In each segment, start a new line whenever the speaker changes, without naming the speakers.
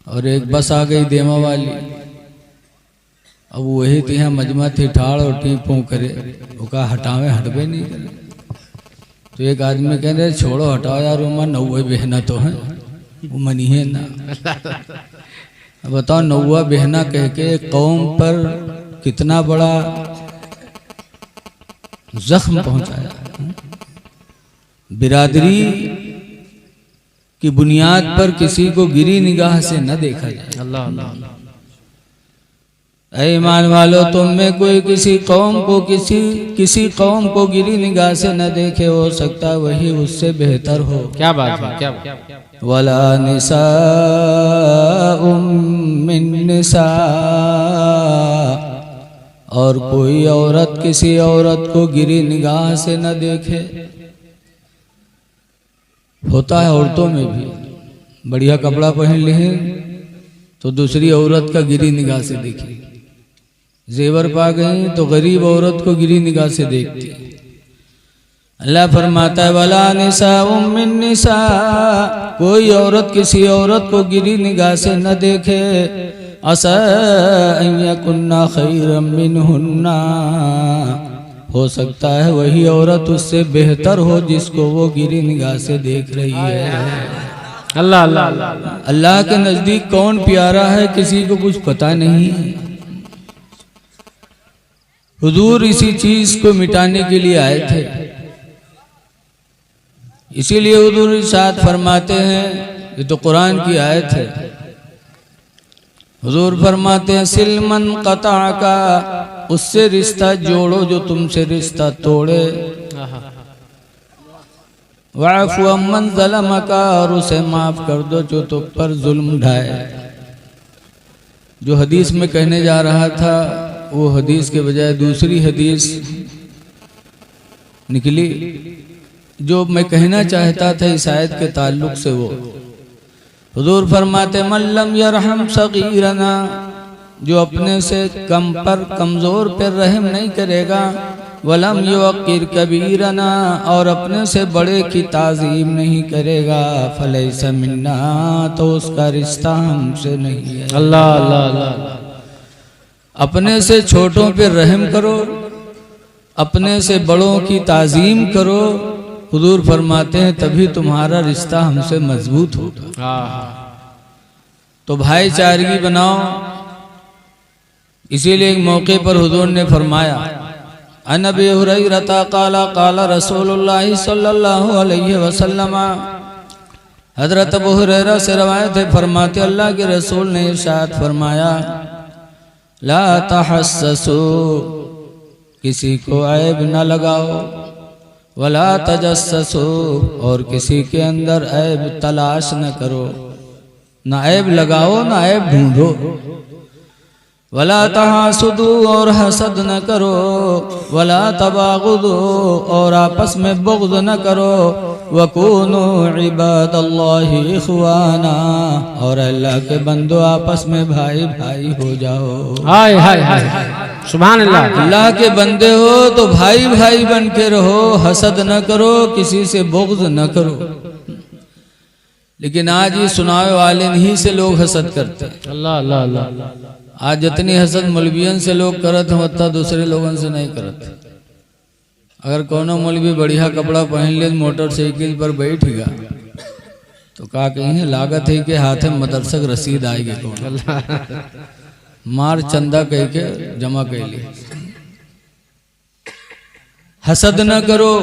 और एक बस आ गई देमा वाली। अब वही तिहा मजमा थी ठाड़ और टी पू करे, वो कहा हटावे हटबे नहीं करे। तो एक आदमी कह रहे छोड़ो हटाओ यार, उमा नौवे बहना तो है, वो मनी है ना। बताओ नौवा बहना कह के कौम पर कितना बड़ा जख्म पहुंचाया। बिरादरी की बुनियाद पर किसी को गिरी निगाह से न देखा जाए।
अल्लाह अल्लाह।
ऐ ईमान वालो, तुम में कोई किसी किसी कौम को गिरी निगाह से न देखे, हो सकता है वही उससे बेहतर हो।
क्या बात है, क्या बात।
वला निसाउम मिन निसा, और कोई औरत किसी औरत को गिरी निगाह से न देखे। होता है औरतों में भी, बढ़िया कपड़ा पहन लिए तो दूसरी औरत का गिरी निगाह से देखी, जेवर पा गई तो गरीब औरत को गिरी निगाह से देखती। अल्लाह फरमाता है वला निसाउम मिन निसा, कोई औरत किसी औरत को गिरी निगाह से न देखे। असा अन यकुन्ना खैरम मिनहुन्ना, हो सकता है वही औरत उससे बेहतर हो जिसको वो गिरी निगाह से देख रही है।
अल्लाह अल्लाह।
अल्लाह के नजदीक कौन प्यारा है किसी को कुछ पता नहीं। हुजूर इसी चीज को मिटाने के लिए आए थे, इसीलिए हुजूर इरशाद फरमाते हैं, ये तो कुरान की आयत है। हुजूर फरमाते हैं सिलमन कता का, उससे रिश्ता जोड़ो जो तुमसे रिश्ता तोड़े। वाफ़ु अम्मन ज़लम का, और उसे माफ कर दो जो तुम पर जुल्म ढाए। जो हदीस में कहने जा रहा था वो हदीस के बजाय दूसरी हदीस निकली। जो मैं कहना चाहता था इस आयत के ताल्लुक से, वो हुजूर फरमाते मल्लम यरहम सगीरना, जो अपने से कम पर कमजोर पर रहम नहीं करेगा, वलम युक्किर कबीरना, और अपने से बड़े की ताजीम नहीं करेगा, फलैसा मिन्ना, तो उसका रिश्ता हमसे नहीं है।
अल्लाह अल्लाह अल्लाह।
अपने से छोटों पे रहम करो, अपने से बड़ों की ताजीम करो। हुजूर फरमाते हैं तभी तुम्हारा रिश्ता हमसे मजबूत होगा। तो भाईचारगी बनाओ। इसीलिए एक मौके पर हुजूर ने फरमाया, अन अबी हुरैरा क़ाला क़ाला रसूलुल्लाह सल्लल्लाहु अलैहि वसल्लम, हजरत अबू हुरैरा से रवायत है, फरमाते अल्लाह के रसूल ने इरशाद फरमाया, ला तहस्ससू, किसी को ऐब न लगाओ, वला तजस्ससू, और किसी के अंदर ऐब तलाश न करो, न ऐब लगाओ न ऐब ढूंढो। वला तहासुदू, और हसद न करो, वला तबागुदू, और आपस में बुग़्ज़ न करो, वकूनू इबादल्लाहि इख़वाना, और अल्लाह के बंदो आपस में भाई भाई हो जाओ।
हाय हाय हाय, सुभान अल्लाह।
अल्लाह के बंदे हो तो भाई भाई बन के रहो, हसद न करो, किसी से बुग़्ज़ न करो। लेकिन आज ये सुनावे वाले नहीं से लोग हसद करते हैं।
अल्लाह अल्लाह अल्लाह।
आज जितनी हसद मौलवियन से लोग करत हैं उतना दूसरे लोगों से नहीं करते। अगर कोनो मौलवी बढ़िया कपड़ा पहन ले, मोटरसाइकिल पर बैठ गया, तो का कहीं लागत है कि हाथ में मदरसा की रसीद आएगी, कौन मार चंदा कह के जमा कर ली। हसद न करो।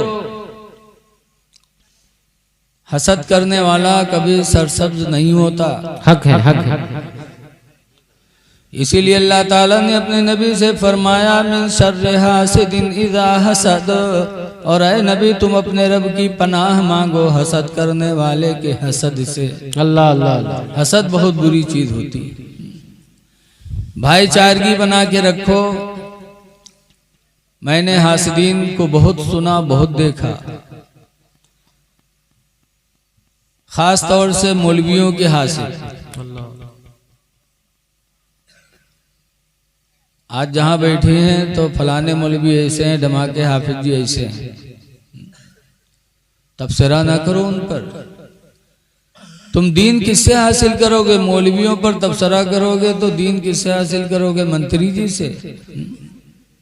हसद करने वाला कभी सरसब्ज नहीं होता।
हक है, हक है।
इसीलिए अल्लाह ताला ने अपने नबी से फरमाया, मिन शर्रि हासिदिन इज़ा हसद, और ऐ नबी तुम अपने रब की पनाह मांगो हसद करने वाले के हसद से।
अल्लाह अल्लाह अल्लाह।
हसद बहुत बुरी चीज होती है। भाईचारगी बना के रखो। मैंने हासिदीन को बहुत सुना, बहुत देखा, खास तौर से मौलवियों के हासिद। आज जहां बैठे हैं तो फलाने मौलवी ऐसे हैं, धमाके हाफिज जी ऐसे हैं, तबसरा ना करो उन पर। तुम दीन किससे हासिल करोगे? मौलवियों पर तबसरा करोगे तो दीन किससे हासिल करोगे? मंत्री जी से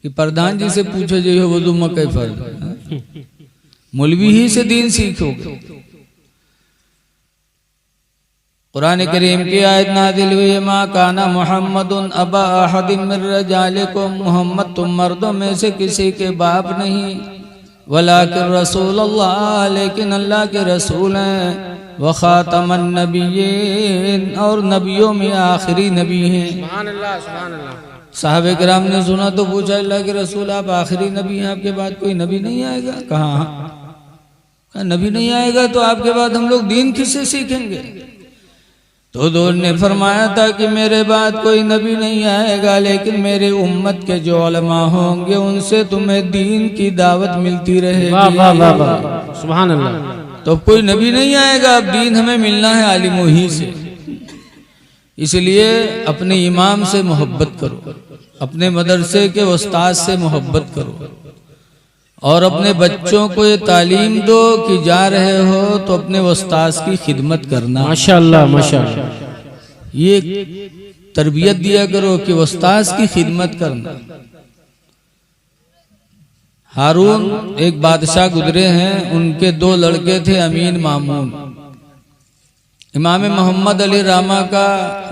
कि प्रधान जी से पूछो जो वजू में कई फर्ज, मौलवी ही से दीन सीखोगे। कुरान करीम की आयत नाजिल हुई, मा काना मुहम्मदुन अबा अहदिम मिर रिजालिकुम, मोहम्मद तुम मर्दों में से किसी के बाप नहीं, वलाकिन रसूलुल्लाह, लेकिन अल्लाह के रसूल हैं, व खातमन नबिय्यीन, और नबियों में आखिरी नबी हैं।
सुभान अल्लाह, सुभान अल्लाह।
साहबे किराम ने सुना तो पूछा, अल्लाह के रसूल आप आखिरी नबी हैं, आपके बाद कोई नबी नहीं आएगा? कहा नबी नहीं आएगा तो आपके बाद हम लोग दीन किससे सीखेंगे? तो हुजूर ने फरमाया था कि मेरे बाद कोई नबी नहीं आएगा, लेकिन मेरे उम्मत के जो उलमा होंगे उनसे तुम्हें दीन की दावत मिलती रहेगी।
वाह वाह वाह वाह, सुभान अल्लाह।
तो कोई नबी नहीं आएगा, अब दीन हमें मिलना है आलिमों ही से। इसलिए अपने इमाम से मोहब्बत करो, अपने मदरसे के उस्ताद से मोहब्बत करो, और अपने बच्चों को ये तालीम दो कि जा रहे हो तो अपने उस्ताद की खिदमत करना।
माशाअल्लाह, माशाअल्लाह।
ये तरबियत दिया करो कि उस्ताद की खिदमत करना। हारून एक बादशाह गुजरे हैं, उनके दो लड़के थे, अमीन मामून। इमाम मोहम्मद अली रामा का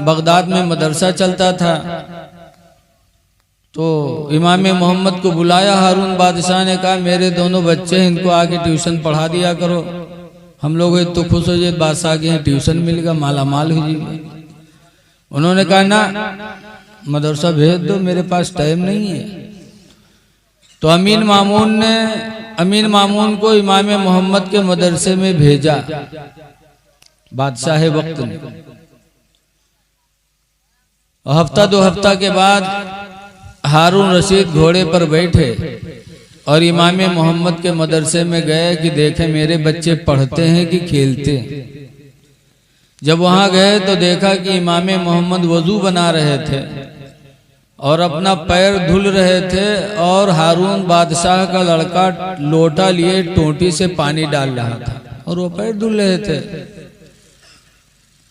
बगदाद में मदरसा चलता था, तो इमाम मोहम्मद को बुलाया हारून बादशाह ने, कहा मेरे दोनों बच्चे हैं, इनको आके ट्यूशन पढ़ा दिया करो। हम लोग तो खुश हो जाए, बादशाह के यहाँ ट्यूशन मिल गया, माला माल हो जाए। उन्होंने कहा ना, मदरसा भेज दो, मेरे पास टाइम नहीं है। तो अमीन मामून को इमाम मोहम्मद के मदरसे में भेजा बादशाह वक्त ने। हफ्ता दो हफ्ता के बाद हारून रशीद घोड़े पर बैठे और इमाम मोहम्मद के मदरसे में गए कि देखें मेरे बच्चे पढ़ते हैं कि खेलते हैं। जब वहां गए तो देखा कि इमाम मोहम्मद वजू बना रहे थे और अपना पैर धुल रहे थे, और हारून बादशाह का लड़का लोटा लिए टोटी से पानी डाल रहा था और वो पैर धुल रहे थे।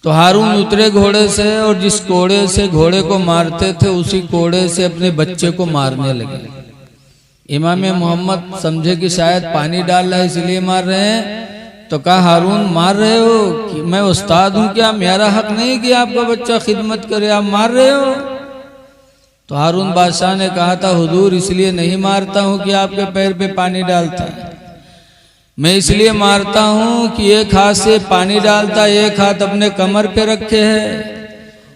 तो हारून उतरे घोड़े से और जिस कोड़े से घोड़े को मारते थे उसी कोड़े से अपने बच्चे को मारने लगे। इमाम मोहम्मद समझे कि शायद पानी डाल रहा है इसलिए मार रहे हैं, तो कहा हारून मार रहे हो कि मैं उस्ताद हूं क्या? मेरा हक नहीं कि आपका बच्चा खिदमत करे, आप मार रहे हो? तो हारून बादशाह ने कहा था, हुजूर इसलिए नहीं मारता हूं कि आपके पैर पे पानी डालता है, मैं इसलिए मारता हूं कि एक हाथ से पानी डालता, एक हाथ अपने कमर पे रखे है।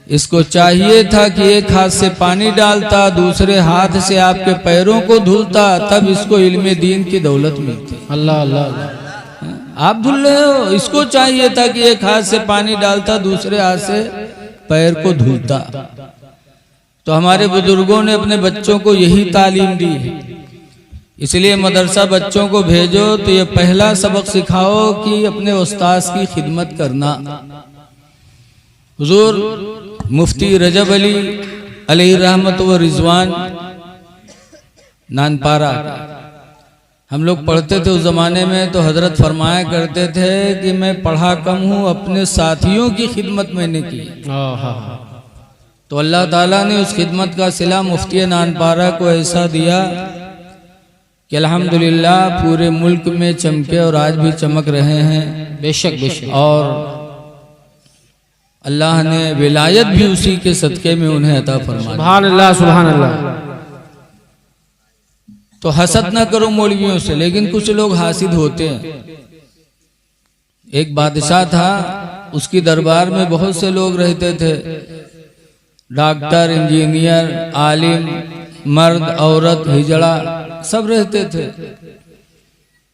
इसको चाहिए था कि एक हाथ से पानी डालता, दूसरे हाथ से आपके पैरों को धुलता, तब इसको इल्मे दीन की दौलत मिलती।
अल्लाह अल्लाह अल्लाह।
आप धुल रहे हो, इसको चाहिए था कि एक हाथ से पानी डालता, दूसरे हाथ से पैर को धुलता। तो हमारे बुजुर्गों ने अपने बच्चों को यही तालीम दी है। इसलिए मदरसा बच्चों को भेजो तो ये पहला सबक सिखाओ कि अपने उस्ताद की खिदमत करना। हुजूर मुफ्ती रजब अली अलैहि रहमत व रिजवान नानपारा, हम लोग पढ़ते थे उस जमाने में, तो हजरत फरमाया करते थे कि मैं पढ़ा कम हूँ, अपने साथियों की खिदमत मैंने की। तो अल्लाह ताला ने उस खिदमत का सिला मुफ्ती नानपारा को ऐसा दिया कि अल्हम्दुलिल्लाह पूरे मुल्क में चमके और आज भी चमक रहे हैं।
बेशक बेशक।
और अल्लाह ने विलायत भी उसी के सदके में उन्हें अता फरमाई।
सुभान अल्लाह, सुभान अल्लाह।
तो हसद न करो मौलवियों से, लेकिन कुछ लोग हासिद होते हैं। एक बादशाह था, उसकी दरबार में बहुत से लोग रहते थे, डॉक्टर, इंजीनियर, आलिम, मर्द, औरत, हिजड़ा, सब रहते थे।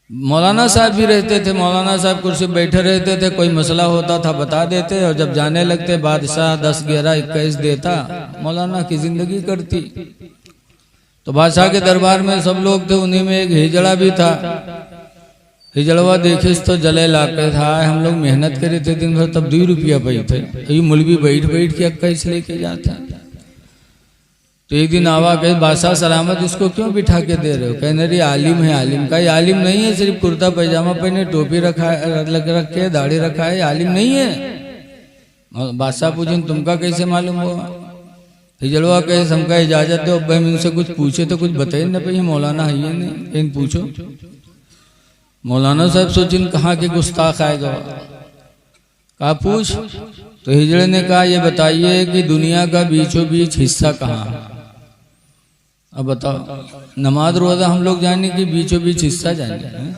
मौलाना साहब भी रहते थे। मौलाना साहब कुर्सी बैठे रहते थे, कोई मसला होता था बता देते, और जब जाने लगते बादशाह 10, 11, 21 देता, मौलाना की जिंदगी करती। तो बादशाह के दरबार में सब लोग थे, उन्हीं में एक हिजड़ा भी था। हिजड़वा देखिस तो जले लाके था, हम लोग मेहनत करे थे दिन भर, तब 2 रुपया पाई थे। ये मुलवी बैठ बैठ के इक्कीस लेके जाता। तो एक दिन आवा कहे, बादशाह सलामत, इसको क्यों बिठा के दे रहे हो? कहने रही आलिम है। आलिम का ये आलिम नहीं है, सिर्फ कुर्ता पैजामा पहने, टोपी रखा रख के, दाढ़ी रखा है, आलिम नहीं है। बादशाह पूछे तुमका कैसे मालूम हुआ? हिजड़वा कहे हमका इजाजत दो, अब हम इनसे कुछ पूछे तो कुछ बताए न पे मौलाना है ये नहीं, कहीं पूछो। मौलाना साहब सोचिन कहाँ के गुस्ताख आएगा, कहा पूछ। तो हिजड़े ने कहा ये बताइए कि दुनिया का बीचों बीच हिस्सा कहाँ है? अब बताओ, नमाज रोजा हम लोग जाने की बीचों बीच हिस्सा जाने।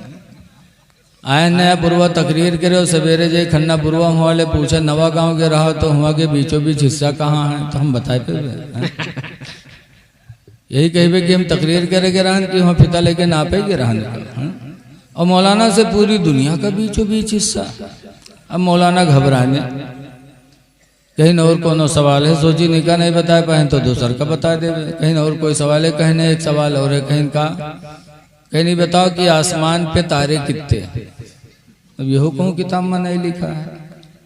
आए नया पुरवा तकरीर करे और सवेरे जाए खन्ना पुरवा वाले पूछे नवा गांव के रहा तो हुआ के बीचों बीच हिस्सा कहाँ है? तो हम बताए पे यही कहे कि हम तकरीर करे के रहन कि वहाँ फिता लेके नापे के रहन। और मौलाना से पूरी दुनिया का बीचों बीच हिस्सा। अब मौलाना घबराने, कहीं और कोनो सवाल है सोची निका नहीं बता पाए तो दूसर का बता दे, कहीं और कोई सवाल है, कहने एक सवाल और है, कहीं का कहीं नहीं बताओ कि आसमान पे तारे कितने। अब यहो कहूँ किताब में नहीं लिखा है,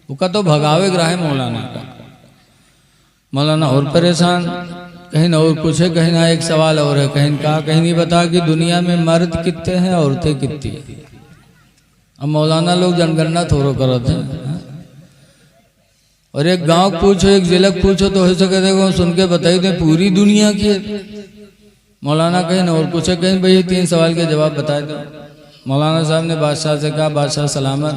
उसका तो भगावे ग्राह है मौलाना का। मौलाना और परेशान, कहीं ना और कुछ है, कहीं ना एक सवाल और है, कहीं का कहीं नहीं बता कि दुनिया में मर्द कितने हैं औरतें कितनी। अब मौलाना लोग जनगणना थोड़ो करते हैं, और एक गांव पूछो एक जिला पूछो तो हो सके देखो सुन के बताई दे पूरी दुनिया की। मौलाना कहीं ना और कुछ है, कहीं भाई 3 सवाल के जवाब बताए दो। मौलाना साहब ने बादशाह से कहा बादशाह सलामत,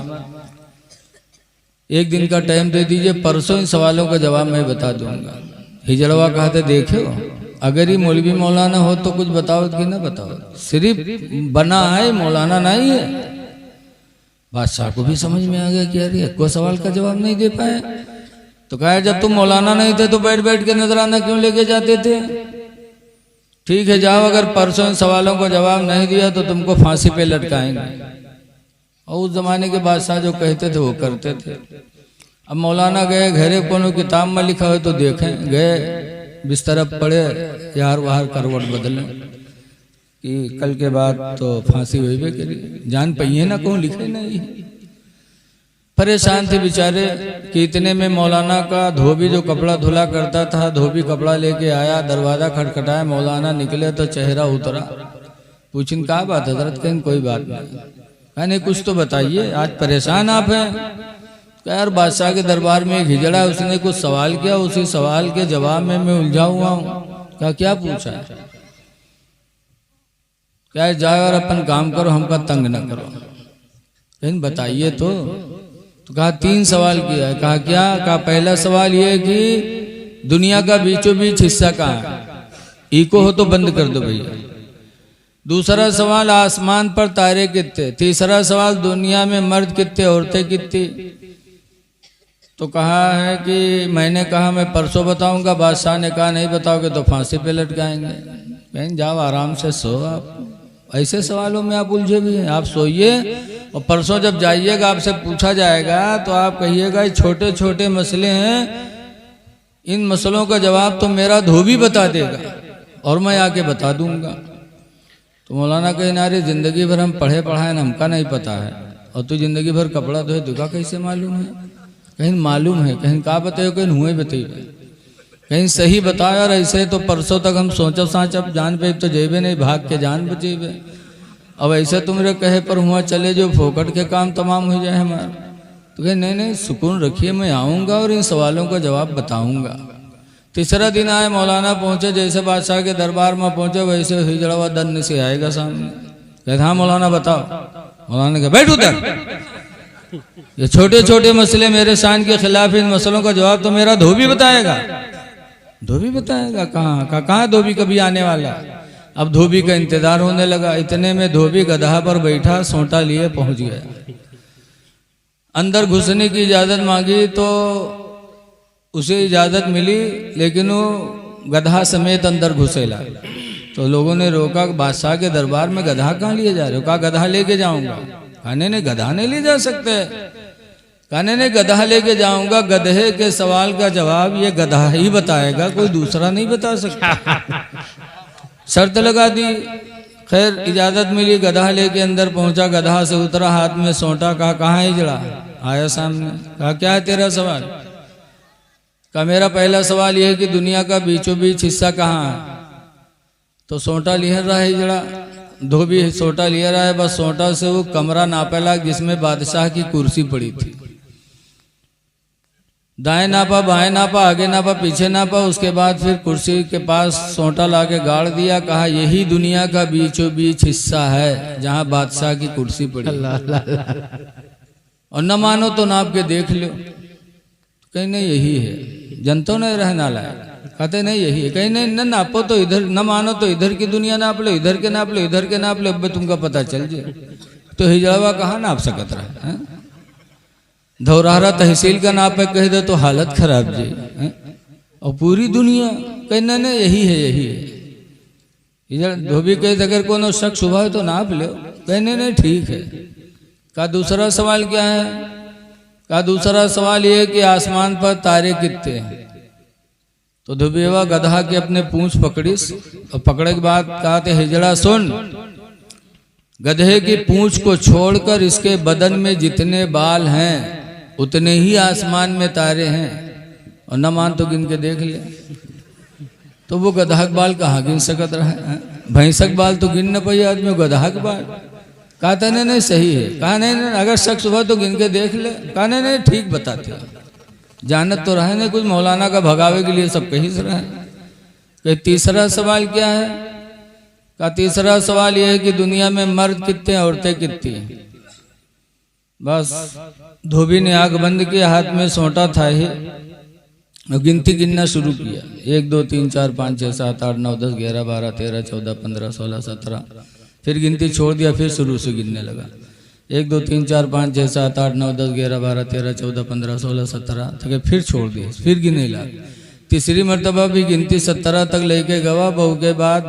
एक दिन का टाइम दे दीजिए, परसों इन सवालों का जवाब मैं बता दूंगा। हिजड़वा कहा था देखो अगर ही मौलवी मौलाना हो तो कुछ बताओ कि ना बताओ, सिर्फ बना है मौलाना नहीं है। बादशाह को भी समझ में आ गया कि अरे कोई सवाल का जवाब नहीं दे पाए। तो कहा जब तुम मौलाना नहीं थे तो बैठ बैठ के नजराना क्यों लेके जाते थे? ठीक है जाओ, अगर परसों इन सवालों का जवाब नहीं दिया तो तुमको फांसी पे लटकाएंगे। और उस जमाने के बादशाह जो कहते थे वो करते थे। अब मौलाना गए घरे, कोनो किताब में लिखा हो तो देखें, गए बिस्तर पड़े, यार वार करवट बदले कि कल के बाद तो फांसी हुई भी करी, जान पहिए ना कहूँ लिखे नहीं। परेशान थे बेचारे कि इतने में मौलाना का धोबी जो कपड़ा धुला करता था, धोबी कपड़ा लेके आया, दरवाजा खटखटाया, मौलाना निकले तो चेहरा उतरा। पूछिन क्या बात हजरत? कहीं कोई बात नहीं। कहने कुछ तो बताइए, आज परेशान आप हैं। यार बादशाह के दरबार में एक हिजड़ा, उसने कुछ सवाल किया, उसी सवाल के जवाब में मैं उलझा हुआ हूँ। क्या पूछा है? क्या जाओ और अपन काम करो, हमका तंग न करो। कहीं बताइए तो कहा 3 सवाल किया है। कहा क्या? कहा पहला सवाल ये कि दुनिया का बीचों बीच हिस्सा कहाँ है? इको हो तो बंद कर दो भैया। दूसरा सवाल आसमान पर तारे कितने? तीसरा सवाल दुनिया में मर्द कितने औरतें कितनी? तो कहा है कि मैंने कहा मैं परसों बताऊंगा। बादशाह ने कहा नहीं बताओगे तो फांसी पे लटकाएंगे। कहीं जाओ आराम से सो, आप ऐसे सवालों में आप उलझे भी हैं। आप सोइए और परसों जब जाइएगा आपसे पूछा जाएगा तो आप कहिएगा ये छोटे छोटे मसले हैं, इन मसलों का जवाब तो मेरा धोबी बता देगा और मैं आके बता दूंगा। तो मौलाना कहे नारे जिंदगी भर हम पढ़े पढ़ाए न, हमका नहीं पता है, और तू जिंदगी भर कपड़ा धोए तुका कैसे मालूम है? कहीं मालूम है, कहीं का बताए, कहीं हुए बताइए, कहीं सही बताया। और ऐसे तो परसों तक हम सोचब साँचब जान पे तो जेबे नहीं, भाग के जान बचेबे। अब ऐसे तुमरे कहे पर हुआ चले जो फोकट के काम तमाम हो जाए हमारे। तो कहे नहीं सुकून रखिए, मैं आऊँगा और इन सवालों का जवाब बताऊँगा। तीसरा दिन आए, मौलाना पहुँचे, जैसे बादशाह के दरबार में पहुँचे वैसे हिजड़वा दन से आएगा सामने। कहते हाँ मौलाना बताओ। मौलाना कहे बैठ उधर, ये छोटे छोटे मसले मेरे शान के खिलाफ, इन मसलों का जवाब तो मेरा धोबी बताएगा। धोबी बताएगा? कहाँ धोबी कभी आने वाला। अब धोबी का इंतजार होने लगा। इतने में धोबी गधा पर बैठा सोंटा लिए पहुंच गया। अंदर घुसने की इजाजत मांगी तो उसे इजाजत मिली, लेकिन वो गधा समेत अंदर घुसेला। तो लोगों ने रोका, बादशाह के दरबार में गधा कहाँ लिए जा रहे हो? कहा गधा लेके जाऊंगा। कहने ने गधा नहीं ले जा सकते। कहने ने गधा लेके जाऊंगा, गधे के सवाल का जवाब ये गधा ही बताएगा, कोई दूसरा नहीं बता सकता। शर्त लगा दी। खैर इजाजत मिली, गधा लेके अंदर पहुंचा, गधा से उतरा, हाथ में सोंटा। कहा कहाँ है हिजड़ा? आया सामने। कहा क्या है तेरा सवाल? कहा मेरा पहला सवाल यह है कि दुनिया का बीचों बीच हिस्सा कहाँ है? तो सोंटा लिहर रहा है हिजड़ा, धोबी सोंटा लिया रहा है, बस सोंटा से वो कमरा नापेला जिसमें बादशाह की कुर्सी पड़ी थी। दाएं नापा, बाएं नापा, आगे नापा, पीछे नापा। उसके बाद फिर कुर्सी के पास सोंटा लाके गाड़ दिया। कहा यही दुनिया का बीचों बीच हिस्सा है जहां बादशाह की कुर्सी पड़ी। और न मानो तो नाप के देख लो। कहीं नहीं यही है। जनता ने रहना लाया, कहते नहीं यही है। कहीं नहीं, न नापो तो इधर, न मानो तो इधर की दुनिया नाप लो, इधर के नाप लो, इधर के नाप लो, अब तुमका पता चल जाए। तो हिजड़वा कहाँ नाप सकत रहा है? धौरहरा तहसील का नाप है कह दे तो हालत खराब जी है? और पूरी दुनिया कहना नहीं यही है, यही है। इधर धोबी कहे अगर कोनो शक सुबह है तो नाप लो, कहने नहीं ठीक है। का दूसरा सवाल क्या है? का दूसरा सवाल ये है कि आसमान पर तारे कितने हैं? तो धोबीवा गधा के अपने पूंछ पकड़ीस और पकड़े के बाद कहा थे हिजड़ा सुन, गधे की पूंछ को छोड़कर इसके बदन में जितने बाल हैं उतने ही आसमान में तारे हैं। और न मान तो गिन के देख ले। तो वो गधा के बाल कहाँ गिन सकत रहा है? भैंसक बाल तो गिन न पाई आदमी, गधा के बाल। कहा था नहीं सही है। कहा नहीं अगर शख्स हुआ तो गिन के देख ले। कहा नहीं ठीक बताते हो, जानत तो रहे नहीं कुछ मौलाना का भगावे के लिए सब कहीं से रहे। तीसरा सवाल क्या है? का तीसरा सवाल यह है कि दुनिया में मर्द कितने, औरतें कितनी हैं? बस धोबी ने आंख बंद किया, हाथ में सोंटा था ही और गिनती गिनना शुरू किया। 1 2 3 4 5 6 7 8 9 10 11 12 13 14 15 16 17। फिर गिनती छोड़ दिया, फिर शुरू से गिनने लगा। 1 2 3 4 5 6 7 8 9 10 11 12 13 14 15 16 17 तक फिर छोड़ दिए, फिर गिनने लगा। तीसरी मरतबा भी गिनती 17 तक लेके गवा। बहू के बाद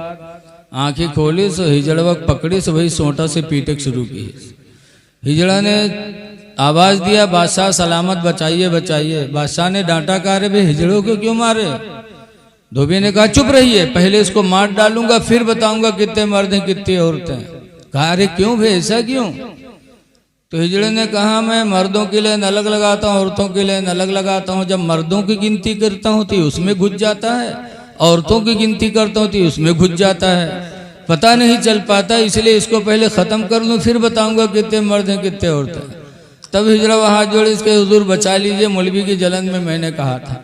आंखें खोली सो हिजड़वा पकड़ी सो वही सोंटा से पीटक शुरू की। हिजड़ा ने आवाज दिया बादशाह सलामत बचाइए बचाइए। बादशाह ने डांटा, कहा रे भाई हिजड़ों को क्यों मारे? धोबी ने कहा चुप रहिए, पहले इसको मार डालूंगा फिर बताऊंगा कितने मर्द हैं कितनी औरतें। कहा अरे क्यों भाई ऐसा क्यों? तो हिजड़े ने कहा मैं मर्दों के लिए अलग लगाता हूँ, औरतों के लिए अलग लगाता हूँ। जब मर्दों की गिनती करता हूँ तो उसमें घुस जाता है, औरतों की गिनती करता हूँ तो उसमें घुस जाता है, पता नहीं चल पाता। इसलिए इसको पहले ख़त्म कर लूँ फिर बताऊंगा कितने मर्द हैं कितने औरतें। तब हिजड़ा हाथ जोड़े इसके हुजूर बचा लीजिए, मौलवी की जलन में मैंने कहा था।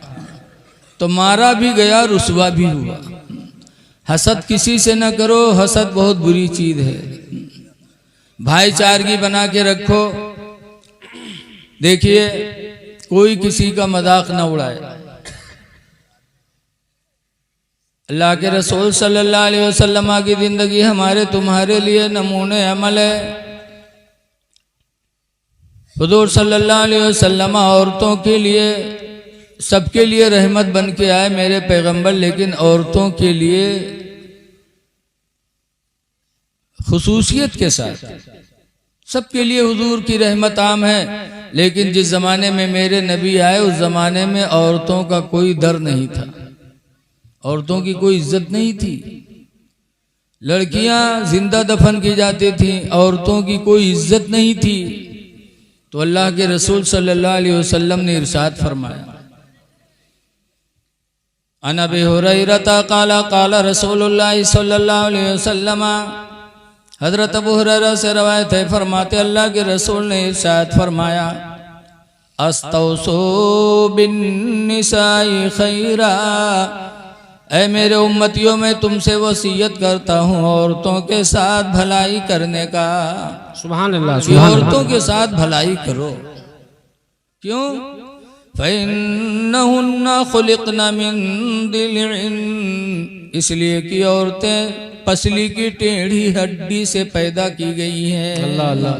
तो मारा भी गया, रुसवा भी हुआ। हसद किसी से न करो, हसद बहुत बुरी चीज है। भाईचारगी बना के रखो। देखिए कोई किसी का मजाक न उड़ाए। अल्लाह के रसूल सल्लल्लाहु अलैहि वसल्लम की जिंदगी हमारे तुम्हारे लिए नमूने अमल है। हुजूर सल्लल्लाहु अलैहि वसल्लम औरतों के लिए सबके लिए रहमत बन के आए मेरे पैगंबर, लेकिन औरतों के लिए खुसूसियत के साथ सबके लिए हुजूर की रहमत आम है। लेकिन जिस जमाने में मेरे नबी आए उस जमाने में औरतों का कोई डर नहीं था, औरतों की कोई इज्जत नहीं थी। लड़कियां जिंदा दफन की जाती थीं, औरतों की कोई इज्जत नहीं थी। तो अल्लाह के रसूल सल्लल्लाहु अलैहि वसल्लम ने इरशाद फरमाया, अन अबी हुरैरा क़ाला क़ाला रसूलुल्लाह सल्लल्लाहु अलैहि वसल्लम। हजरत अबू हुरैरा से रवायत है, फरमाते अल्लाह के रसूल ने इरशाद फरमाया, अस्तौसू बिन निसाई खैरा। ऐ मेरे उम्मतियों में तुमसे वसीयत करता हूँ औरतों के साथ भलाई करने का।
सुभान अल्लाह,
कि औरतों के साथ भलाई करो। क्यों? फ़इन्नहुन्ना खुलिक़ना मिन दिल्इन। इसलिए कि औरतें पसली की टेढ़ी हड्डी से पैदा की गई हैं।
अल्लाह अल्लाह।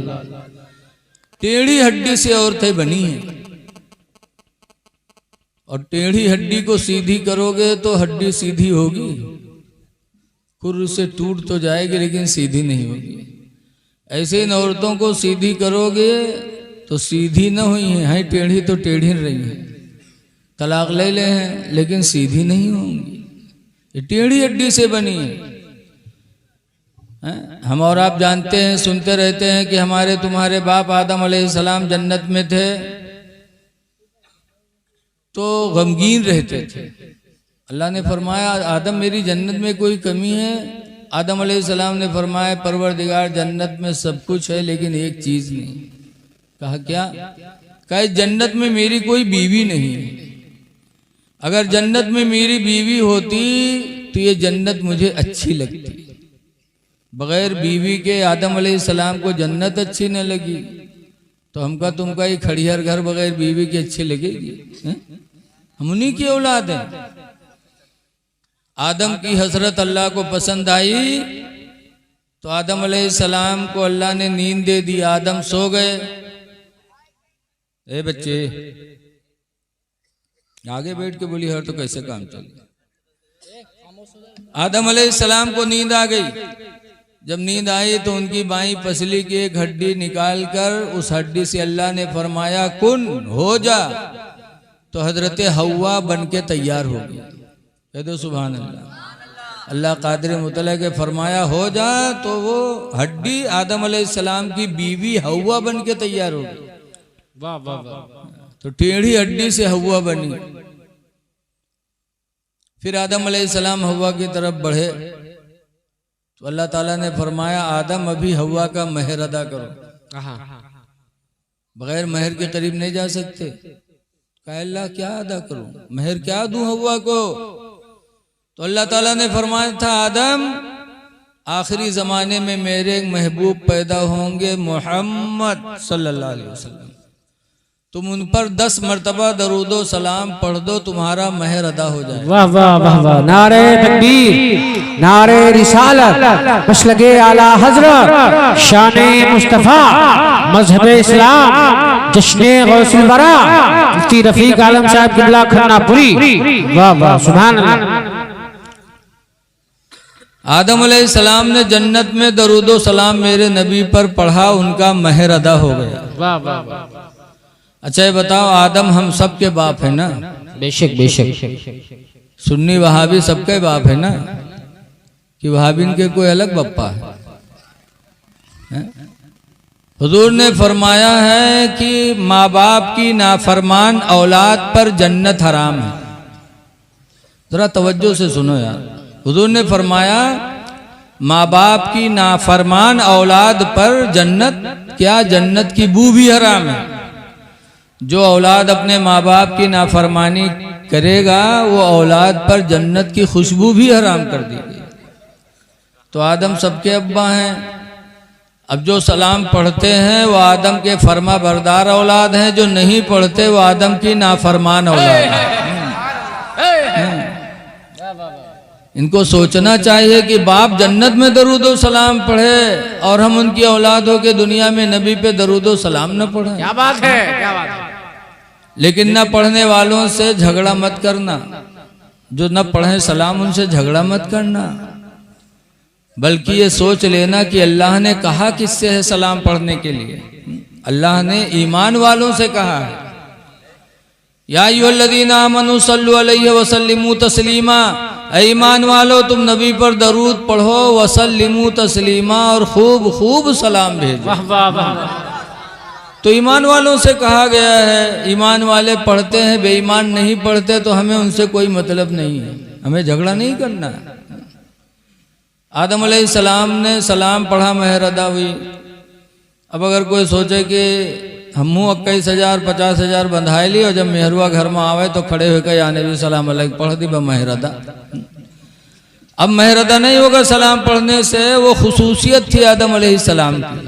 टेढ़ी हड्डी से औरतें बनी हैं। और टेढ़ी हड्डी को सीधी करोगे तो हड्डी सीधी होगी, खुर से टूट तो जाएगी लेकिन सीधी नहीं होगी। ऐसे इन औरतों को सीधी करोगे तो सीधी न हुई है टेढ़ी तो टेढ़ी रही है। तलाक ले ले हैं लेकिन सीधी नहीं होंगी, ये टेढ़ी हड्डी से बनी है। हम और आप जानते हैं, सुनते रहते हैं कि हमारे तुम्हारे बाप आदम अलैहिस्सलाम जन्नत में थे तो गमगीन रहते थे। अल्लाह ने फरमाया आदम मेरी जन्नत में कोई कमी है? आदम अलैहिस्सलाम ने फरमाया परवरदिगार जन्नत में सब कुछ है लेकिन एक चीज नहीं। कहा क्या? कहे जन्नत में मेरी कोई बीवी नहीं है, अगर जन्नत में मेरी बीवी होती तो ये जन्नत मुझे अच्छी लगती। बगैर बीवी के आदम अलैहिस्सलाम को जन्नत अच्छी न लगी तो हमका तुमका ये खड़िहर घर बगैर बीवी की अच्छी लगेगी? हम उन्हीं की औलाद हैं। आदम की हसरत अल्लाह को पसंद आई तो आदम अलैहिस्सलाम को अल्लाह ने नींद दे दी। आदम सो गए। ए बच्चे आगे बैठ के बोली हर तो कैसे काम चल। आदम अलैहिस्सलाम को नींद आ गई। जब नींद आई तो उनकी बाईं पसली की एक हड्डी निकालकर उस हड्डी से अल्लाह ने फरमाया कुन हो जा, तो हजरत हव्वा बन के तैयार हो गई। कह दो सुभान अल्लाह। अल्लाह कादिर मुतल्ला के फरमाया हो जा तो वो हड्डी आदम अलैहिस्सलाम की बीवी हव्वा बन के तैयार हो गई।
वाह वाह वाह।
तो टेढ़ी हड्डी से हव्वा बनी। फिर आदम अलैहिस्सलाम हव्वा की तरफ बढ़े तो अल्लाह ताला ने फरमाया आदम अभी हव्वा का महर अदा करो। बगैर महर के करीब नहीं जा सकते। कहा अल्लाह क्या अदा करूं, महर क्या दूं हव्वा को? तो अल्लाह ताला ने फरमाया था आदम आखिरी जमाने में मेरे एक महबूब पैदा होंगे मोहम्मद सल्लल्लाहु अलैहि वसल्लम, तुम उन पर 10 मर्तबा दरूदो सलाम पढ़ दो, तुम्हारा महर अदा हो जाए।
वाह वाह वाह वाह। नारे तकबीर, नारे रिसालत, मसलके आला हजरत, शाने मुस्तफा, मजहब इस्लाम, जश्ने गौसुल वरा, मुफ्ती रफीक आलम साहब किबला खन्नापुरी। वाह वाह सुभान अल्लाह।
आदम अलैहिस्सलाम ने जन्नत में दरूदो सलाम मेरे नबी पर पढ़ा, उनका महर अदा हो गया।
वाह वाह वाह।
अच्छा ये बताओ आदम हम सबके बाप है ना?
बेशक बेशक।
सुन्नी वहाबी सबके बाप है ना? कि वहाबिन के कोई अलग बप्पा है? हुजूर ने फरमाया है कि माँ बाप की नाफरमान औलाद पर जन्नत हराम है। जरा तवज्जो से सुनो यार। हुजूर ने फरमाया माँ बाप की नाफरमान औलाद पर जन्नत क्या, जन्नत की बू भी हराम है। जो औलाद अपने माँ बाप की नाफरमानी करेगा वो औलाद पर जन्नत की खुशबू भी हराम कर दी गई। तो आदम सबके अब्बा हैं। अब जो सलाम पढ़ते हैं वो आदम के फरमा बरदार औलाद हैं, जो नहीं पढ़ते वो आदम की नाफरमान औलाद है। इनको सोचना चाहिए कि बाप जन्नत में दरूदो सलाम पढ़े और हम उनकी औलाद हो के दुनिया में नबी पे दरूदो सलाम न पढ़े।
क्या बात है, क्या बात है।
लेकिन न पढ़ने वालों से झगड़ा मत करना, जो न पढ़े सलाम उनसे झगड़ा मत करना, बल्कि ये सोच लेना कि अल्लाह ने कहा किससे है सलाम पढ़ने के लिए। अल्लाह ने ईमान वालों से कहा है या अय्युहल्लज़ीना आमनू सल्लु अलैहि वसल्लिमू तस्लीमा, ईमान वालो तुम नबी पर दरूद पढ़ो, वसल्लिमू तस्लीमा, और खूब खूब सलाम भेजो।
वाह वाह वाह।
तो ईमान वालों से कहा गया है। ईमान वाले पढ़ते हैं, बेईमान नहीं पढ़ते, तो हमें उनसे कोई मतलब नहीं है, हमें झगड़ा नहीं करना। आदम अलैहिस्सलाम ने सलाम पढ़ा, महर अदा हुई। अब अगर कोई सोचे कि हमू 21,000 50,000 बंधाई ली और जब मेहरुआ घर में आवे तो खड़े होकर या नबी सलाम अलैकुम पढ़ दी महर अदा। अब महर अदा नहीं होगा सलाम पढ़ने से, वो खुसूसियत थी आदम अलैहिस्सलाम की,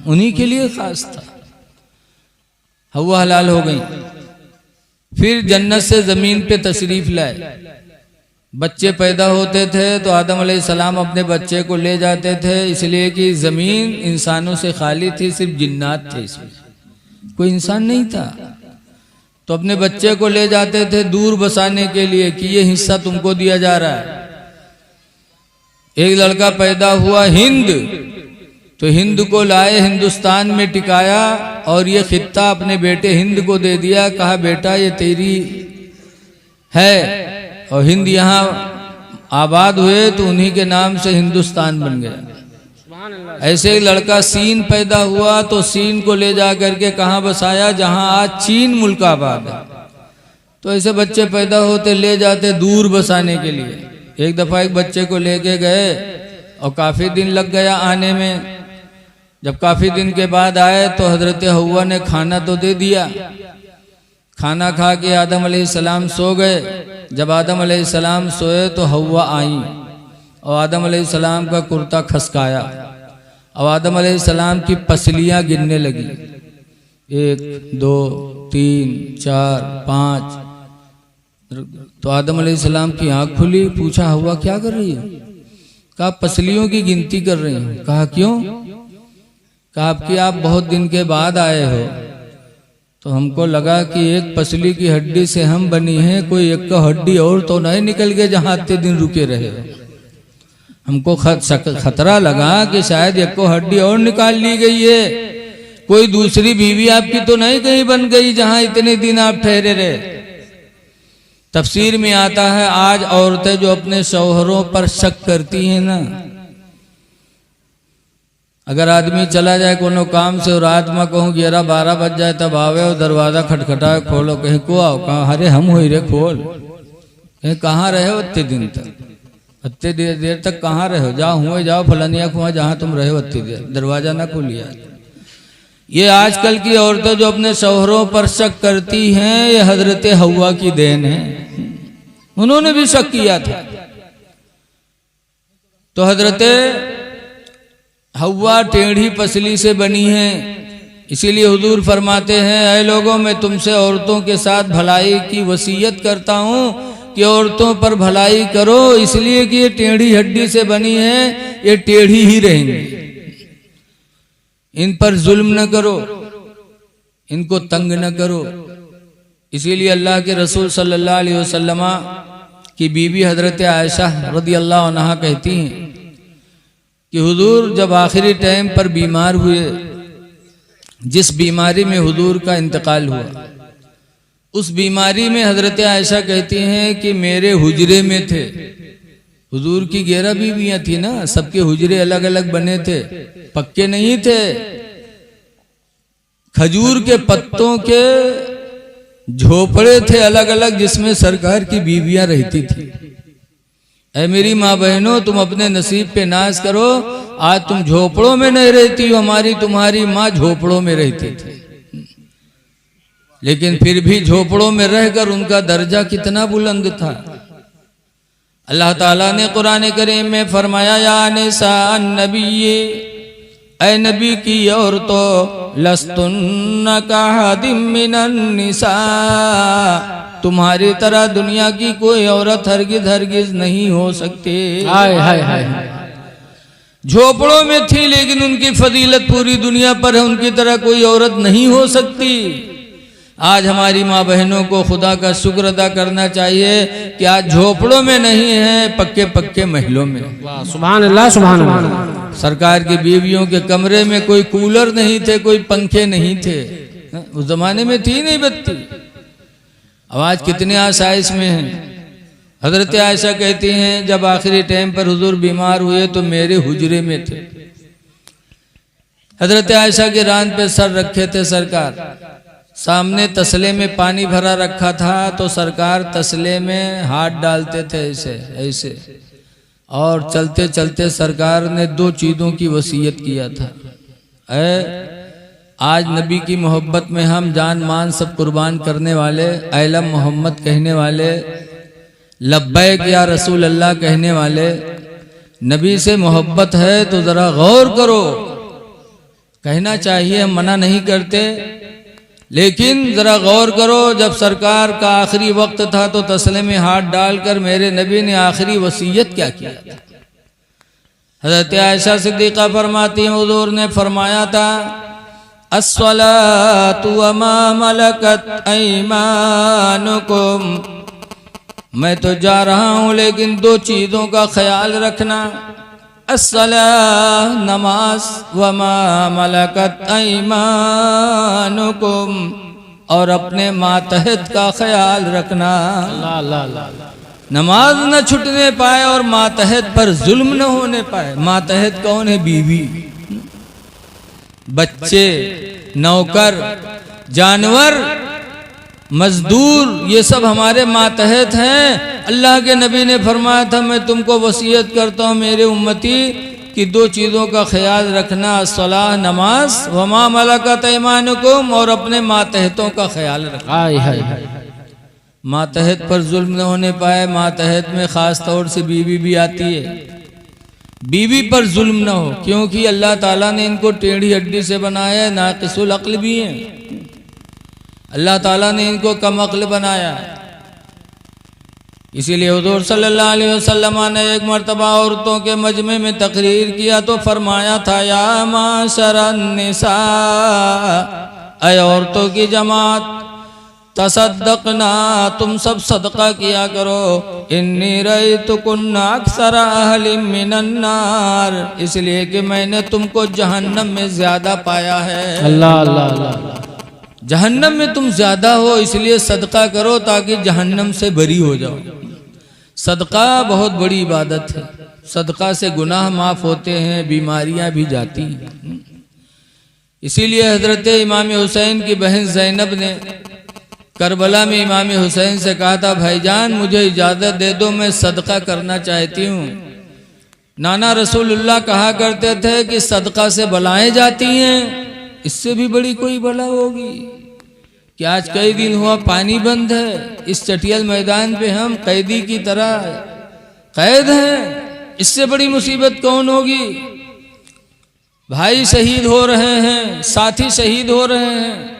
उन्हीं के लिए खास था। हव्वा हलाल हो गई। फिर जन्नत से जमीन पे तशरीफ लाए। बच्चे पैदा होते थे तो आदम अलैहिस्सलाम अपने बच्चे को ले जाते थे, इसलिए कि जमीन इंसानों से खाली थी, सिर्फ जिन्नात थे, इसमें कोई इंसान नहीं था। तो अपने बच्चे को ले जाते थे दूर बसाने के लिए कि ये हिस्सा तुमको दिया जा रहा है। एक लड़का पैदा हुआ हिंद, तो हिंद को लाए, हिंदुस्तान में टिकाया और ये खित्ता अपने बेटे हिंद को दे दिया। कहा बेटा ये तेरी है, और हिंद यहाँ आबाद हुए तो उन्हीं के नाम से हिंदुस्तान बन गया। ऐसे ही लड़का सीन पैदा हुआ तो सीन को ले जा करके कहाँ बसाया, जहाँ आज चीन मुल्क आबाद है। तो ऐसे बच्चे पैदा होते ले जाते दूर बसाने के लिए। एक दफा एक बच्चे को लेके गए और काफी दिन लग गया आने में। जब काफी दिन के बाद आए तो हजरत हव्वा ने खाना तो दे दिया। खाना खा के आदम अलैहिस्सलाम सो गए। जब आदम अलैहिस्सलाम सोए तो हव्वा आई और आदम अलैहिस्सलाम का कुर्ता खसकाया और आदम अलैहिस्सलाम की पसलियां गिनने लगी। 1 2 3 4 5। तो आदम अलैहिस्सलाम की आंख खुली। पूछा हव्वा क्या कर रही है? कहा पसलियों की गिनती कर रही हूं। कहा क्यों? कहा आपकी आप बहुत दिन के बाद आए हो तो हमको लगा कि एक पसली की हड्डी से हम बनी हैं, कोई एक का हड्डी और तो नहीं निकल गए जहां इतने दिन रुके रहे। हमको खतरा लगा कि शायद एक को हड्डी और निकाल ली गई है, कोई दूसरी बीवी आपकी तो नहीं कहीं बन गई जहां इतने दिन आप ठहरे रहे। तफसीर में आता है आज औरतें जो अपने शौहरों पर शक करती हैं ना, अगर आदमी चला जाए कोनो काम से और रात में कहूँ 11-12 बज जाए तब आवे और दरवाजा खटखटाए खोलो, कहीं को आओ, कहा अरे हम हो रे खोल, कहीं कहाँ रहे हो इतने दिन तक, इतने देर तक कहाँ रहे हो, जाओ हुए जाओ फलानिया खुआ जहाँ तुम रहे हो इतनी देर, दरवाजा ना खोलिया। ये आजकल की औरतें जो अपने शौहरों पर शक करती हैं ये हजरत हव्वा की देन है। उन्होंने भी शक किया था। तो हजरत हव्वा टेढ़ी पसली से बनी है, इसीलिए हुजूर फरमाते हैं ऐ लोगों मैं तुमसे औरतों के साथ भलाई की वसीयत करता हूँ कि औरतों पर भलाई करो, इसलिए कि ये टेढ़ी हड्डी से बनी है, ये टेढ़ी ही रहेंगी। इन पर जुल्म न करो, इनको तंग न करो। इसीलिए अल्लाह के रसूल सल्लल्लाहु अलैहि वसल्लम की बीवी हजरत आयशा रदियल्लाहु अन्हा कहती हैं कि हुजूर जब आखिरी टाइम पर बीमार हुए, जिस बीमारी में हुजूर का इंतकाल हुआ, उस बीमारी में हजरत आयशा कहती हैं कि मेरे हुजरे में थे। हुजूर की 11 बीवियां थी ना, सबके हुजरे अलग अलग बने थे, पक्के नहीं थे। खजूर के पत्तों के झोपड़े थे अलग अलग, जिसमें सरकार की बीवियां रहती थी। ऐ मेरी माँ बहनों तुम अपने नसीब पे नाज करो, आज तुम झोपड़ों में नहीं रहती हो, हमारी तुम्हारी माँ झोपड़ों में रहती थी, लेकिन फिर भी झोपड़ों में रहकर उनका दर्जा कितना बुलंद था। अल्लाह ताला ने कुरान करीम में फरमाया या निसा नबी, ऐ नबी की औरतों लस्तुन्ना काहदिम मिनन निसा, तुम्हारी तरह दुनिया की कोई औरत हरगिज हरगिज नहीं हो सकती।
हाय हाय हाय।
झोपड़ों में थी लेकिन उनकी फजीलत पूरी दुनिया पर है, उनकी तरह कोई औरत नहीं हो सकती। आज हमारी माँ बहनों को खुदा का शुक्र अदा करना चाहिए कि आज झोपड़ों में नहीं है, पक्के पक्के महलों में।
सुभान अल्लाह सुभान अल्लाह।
सरकार की बीवियों के कमरे में कोई कूलर नहीं थे, कोई पंखे नहीं थे, उस जमाने में थी नहीं बत्ती। आवाज कितने आसाइश में है। हजरत आयशा कहती हैं जब आखिरी टाइम पर हुजूर बीमार हुए तो मेरे हुजरे में थे। हजरत आयशा के रान पे सर रखे थे सरकार, सामने तसले में पानी भरा रखा था, तो सरकार तसले में हाथ डालते थे ऐसे ऐसे, और चलते चलते सरकार ने 2 चीजों की वसीयत किया था। आज नबी की मोहब्बत में हम जान मान सब कुर्बान करने वाले, आलम मोहम्मद कहने वाले, लब्बैक या रसूल अल्लाह कहने वाले, नबी से मोहब्बत है तो जरा गौर करो। कहना चाहिए, हम मना नहीं करते, लेकिन जरा गौर करो। जब सरकार का आखिरी वक्त था तो तसले में हाथ डालकर मेरे नबी ने आखिरी वसीयत क्या किया था। हज़रत आयशा सिद्दीक़ा फरमाती हैं हुज़ूर ने फरमाया था अस्सलातु वमा मलकत ऐमानुकुम, मैं तो जा रहा हूँ लेकिन 2 चीज़ों का ख्याल रखना, अस्सला नमाज, वमा मलकत ऐमानुकुम, और अपने मातहत का ख्याल रखना। नमाज न छूटने पाए और मातहत पर जुल्म न होने पाए। मातहत कौन है? बीवी, बच्चे, नौकर, जानवर, मजदूर, ये सब हमारे मातहत हैं। अल्लाह के नबी ने फरमाया था मैं तुमको वसीयत करता हूँ मेरे उम्मती, कि दो चीज़ों का ख्याल रखना, सलाह नमाज, वमा मलकत ऐमानुकुम, और अपने मातहतों का ख्याल रखना।
हाय हाय हाय।
मातहत पर जुल्म न होने पाए। मातहत में ख़ास तौर से बीवी भी आती है। बीवी पर जुल्म न हो, क्योंकि अल्लाह ताला ने इनको टेढ़ी हड्डी से बनाया है, नाक़िसुल अक्ल भी हैं। अल्लाह ताला ने इनको कम अक्ल बनाया। इसीलिए हुज़ूर सल्लल्लाहु अलैहि वसल्लम ने एक मर्तबा औरतों के मजमे में तकरीर किया तो फरमाया था, या माशरन निसा, ऐ औरतों की जमात, तसद्दक़ना, तुम सब सदका किया करो। इन्नी रअयतुकुन्ना अक्सर अहलिम मिनन नार, इसलिए कि मैंने तुमको जहन्नम में ज्यादा पाया है।
अल्लाह अल्लाह अल्लाह।
जहन्नम में तुम ज्यादा हो, इसलिए सदका करो ताकि जहन्नम से बरी हो जाओ। सदका बहुत बड़ी इबादत है। सदका से गुनाह माफ होते हैं, बीमारियां भी जाती हैं। इसीलिए हजरत इमाम हुसैन की बहन ज़ैनब ने करबला में इमाम हुसैन से कहा था, भाईजान मुझे इजाज़त दे दो, मैं सदका करना चाहती हूँ। नाना रसूलुल्लाह कहा करते थे कि सदका से बलाएं जाती हैं, इससे भी बड़ी कोई बला होगी। कि आज कई दिन हुआ पानी बंद है, इस चटियल मैदान पे हम कैदी की तरह कैद हैं, इससे बड़ी मुसीबत कौन होगी। भाई शहीद हो रहे हैं, साथी शहीद हो रहे हैं,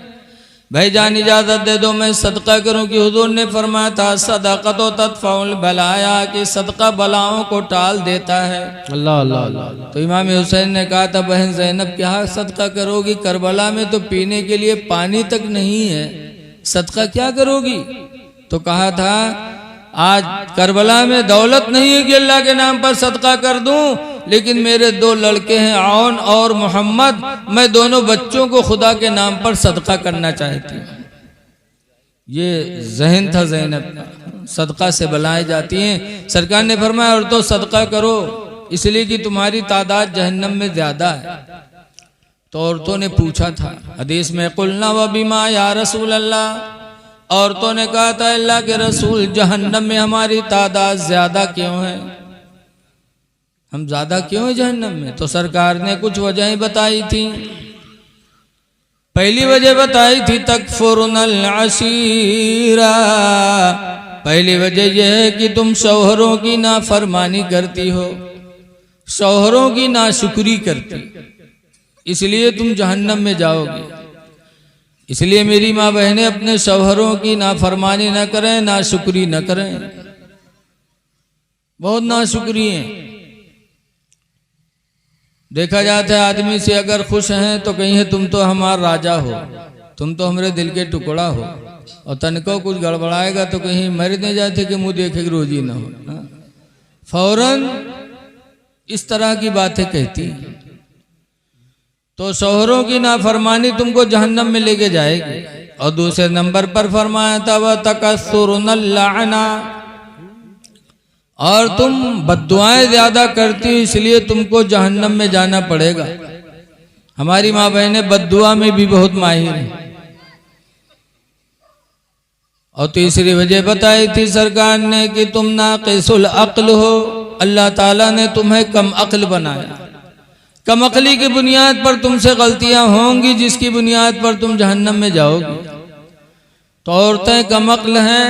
भाईजान इजाज़त दे दो मैं सदका करूं। कि हुजूर ने फरमाया था, सदक़त तदफ़उल बलाया, कि सदका बलाओं को टाल देता है।
अल्लाह अल्लाह अल्लाह।
तो इमाम हुसैन ने कहा था, बहन ज़ैनब क्या सदका करोगी, करबला में तो पीने के लिए पानी तक नहीं है, सदका क्या करोगी। तो कहा था, आज करबला में दौलत नहीं है कि अल्लाह के नाम पर सदका कर दूं, लेकिन मेरे दो लड़के हैं औन और मोहम्मद, मैं दोनों बच्चों को खुदा के नाम पर सदका करना चाहती हूँ। ये जहन था ज़ैनब का। सदका से बलाएं जाती हैं। सरकार ने फरमाया, और तो सदका करो इसलिए कि तुम्हारी तादाद जहन्नम में ज्यादा है। तो औरतों ने पूछा था हदीस में, कुलना व बिमा या रसूल अल्लाह, औरतों ने कहा था, अल्लाह के रसूल जहन्नम में हमारी तादाद ज्यादा क्यों है, हम ज्यादा क्यों है जहन्नम में। तो सरकार ने कुछ वजहें बताई थी। पहली वजह बताई थी, तकफुरुनल अशीरा, पहली वजह यह है कि तुम शौहरों की नाफरमानी करती हो, शौहरों की नाशुक्री करती, इसलिए तुम जहन्नम में जाओगे। इसलिए मेरी माँ बहनें अपने शौहरों की नाफरमानी न करें, नाशुक्री न करें। बहुत नाशुक्री हैं। देखा जाता है आदमी से अगर खुश हैं तो कहीं तुम तो हमारा राजा हो, तुम तो हमारे दिल के टुकड़ा हो, और तनको कुछ गड़बड़ाएगा तो कहीं मर नहीं जाते कि मुंह देखे रोजी ना हो, फौरन इस तरह की बातें कहती। तो शौहरों की नाफरमानी तुमको जहन्नम में लेके जाएगी। और दूसरे नंबर पर फरमाया था, वह तकस्सुरुनल लाना, और तुम बद्दुआएं ज्यादा करती हो, इसलिए तुमको जहन्नम में जाना पड़ेगा। हमारी माँ बहनें बद्दुआ में भी बहुत माहिर हैं। और तीसरी वजह बताई थी सरकार ने कि तुम नाक़िसुल अक्ल हो, अल्लाह ताला ने तुम्हें कम अक्ल बनाया। कम अक्ली की बुनियाद पर तुमसे गलतियां होंगी, जिसकी बुनियाद पर तुम जहन्नम में जाओगी। तो औरतें कम अक्ल हैं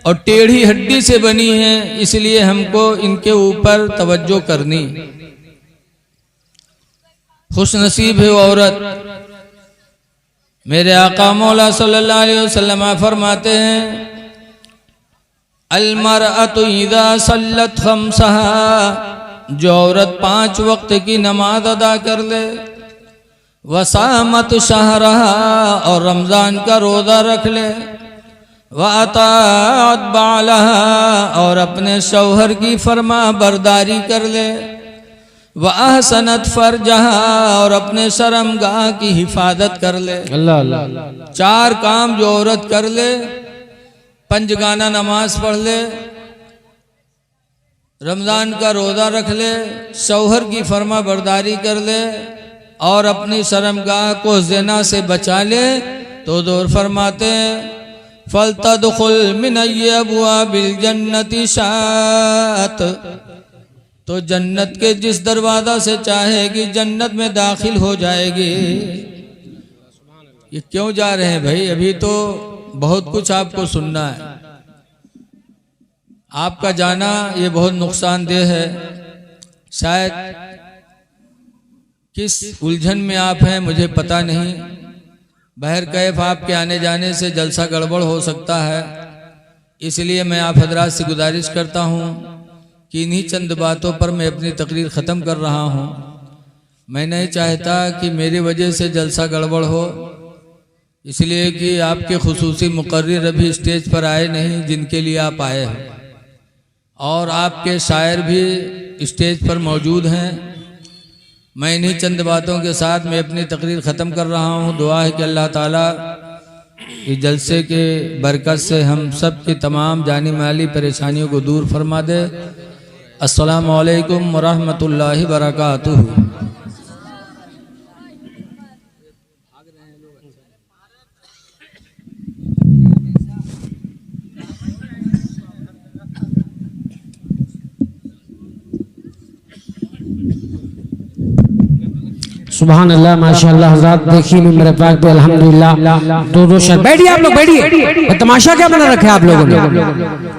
और टेढ़ी हड्डी से बनी हैं, इसलिए हमको इनके ऊपर तवज्जो करनी। खुश नसीब है वो औरत। मेरे आका मौला सल्लल्लाहु अलैहि वसल्लम फरमाते हैं, अलमरअतु इज़ा सल्लत खम्सहा, जो औरत 5 वक्त की नमाज अदा कर ले, वसामत शहरहा, और रमजान का रोजा रख ले, वअताअत बालहा, और अपने शौहर की फरमा बरदारी कर ले, वअहसनत फरजहा, और अपने शर्मगाह की हिफाजत कर ले।
अल्लाह अल्लाह।
4 काम जो औरत कर ले, पंजगाना नमाज पढ़ ले, रमज़ान का रोज़ा रख ले, शौहर की फरमा बरदारी कर ले, और अपनी शर्मगाह को ज़िना से बचा ले, तो दूर फरमाते हैं, फलतदखुल मिन अब्वाबिल जन्नति शात, तो जन्नत के जिस दरवाजा से चाहेगी जन्नत में दाखिल हो जाएगी। ये क्यों जा रहे हैं भाई? अभी तो बहुत कुछ आपको सुनना है। आपका जाना ये बहुत नुकसानदेह है। शायद किस उलझन में आप हैं मुझे पता नहीं। बहर कैफ आपके आने जाने से जलसा गड़बड़ हो सकता है, इसलिए मैं आप हजरात से गुजारिश करता हूँ कि इन्हीं चंद बातों पर मैं अपनी तकरीर ख़त्म कर रहा हूँ। मैं नहीं चाहता कि मेरी वजह से जलसा गड़बड़ हो, इसलिए कि आपके खुसूसी मुकर्रिर अभी स्टेज पर आए नहीं जिनके लिए आप आए हैं, और आपके शायर भी स्टेज पर मौजूद हैं। मैं इन्हीं चंद बातों के साथ मैं अपनी तकरीर ख़त्म कर रहा हूँ। दुआ है कि अल्लाह ताला इस जलसे के बरकत से हम सब की तमाम जानी माली परेशानियों को दूर फरमा दे। अस्सलामु अलैकुम वरहमतुल्लाहि वबरकातुहू।
सुभान अल्लाह माशाअल्लाह। हज़रात देखिए मेरे पाक पे अल्हम्दुलिल्लाह दो शर। बैठिए आप लोग, बैठिए। तमाशा क्या बना रखा है आप लोगों ने?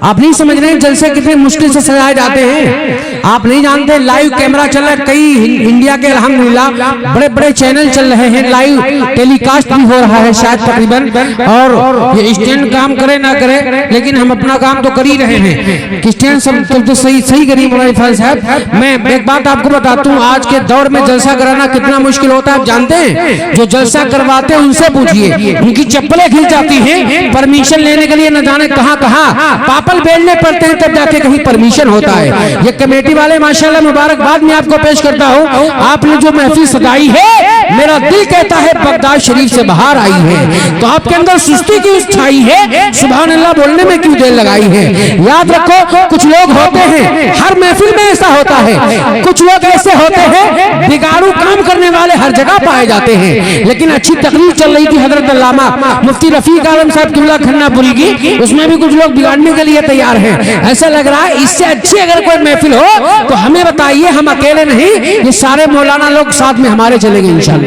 आप नहीं समझ रहे जलसे कितने मुश्किल से सजाए जाते हैं। आप नहीं जानते लाइव कैमरा चल रहा है, कई इंडिया के अल्हम्दुलिल्लाह बड़े बड़े चैनल चल रहे हैं, लाइव टेलीकास्ट भी हो रहा है शायद तकरीबन। और ये स्टैंड काम करे ना करे लेकिन हम अपना काम तो कर ही रहे हैं। स्टैंड सब तो सही करिए मौलाना इरफान साहब। मैं एक बात आपको बताता हूँ, आज के दौर में जलसा कराना कितना मुश्किल होता है आप जानते हैं? जो जलसा करवाते हैं उनसे पूछिए, उनकी चप्पलें खिंच जाती हैं परमिशन लेने के लिए, न जाने कहां कहां पापल बेलने पड़ते हैं तब जाके कहीं परमिशन होता है। ये कमेटी वाले माशाल्लाह मुबारकबाद मैं आपको पेश करता हूं। आपने जो महफिल सजाई है, मेरा दिल कहता है बगदाद शरीफ से बाहर आई है, तो आपके अंदर सुस्ती क्यों छाई है? सुभान अल्लाह बोलने में क्यों देर लगाई है? याद रखो कुछ लोग होते हैं, हर महफिल में ऐसा होता है, कुछ लोग ऐसे होते हैं बिगाड़ू काम करने वाले हर जगह पाए जाते हैं। लेकिन अच्छी तकरीर चल रही थी हजरत अल्लामा मुफ्ती रफीक आलम साहब किबला खन्नापुरी की, उसमें भी कुछ लोग बिगाड़ने के लिए तैयार हैं। ऐसा लग रहा है इससे अच्छी अगर कोई महफिल हो तो हमें बताइए, हम अकेले नहीं, ये सारे मौलाना लोग साथ में हमारे चलेंगे इंशाल्लाह।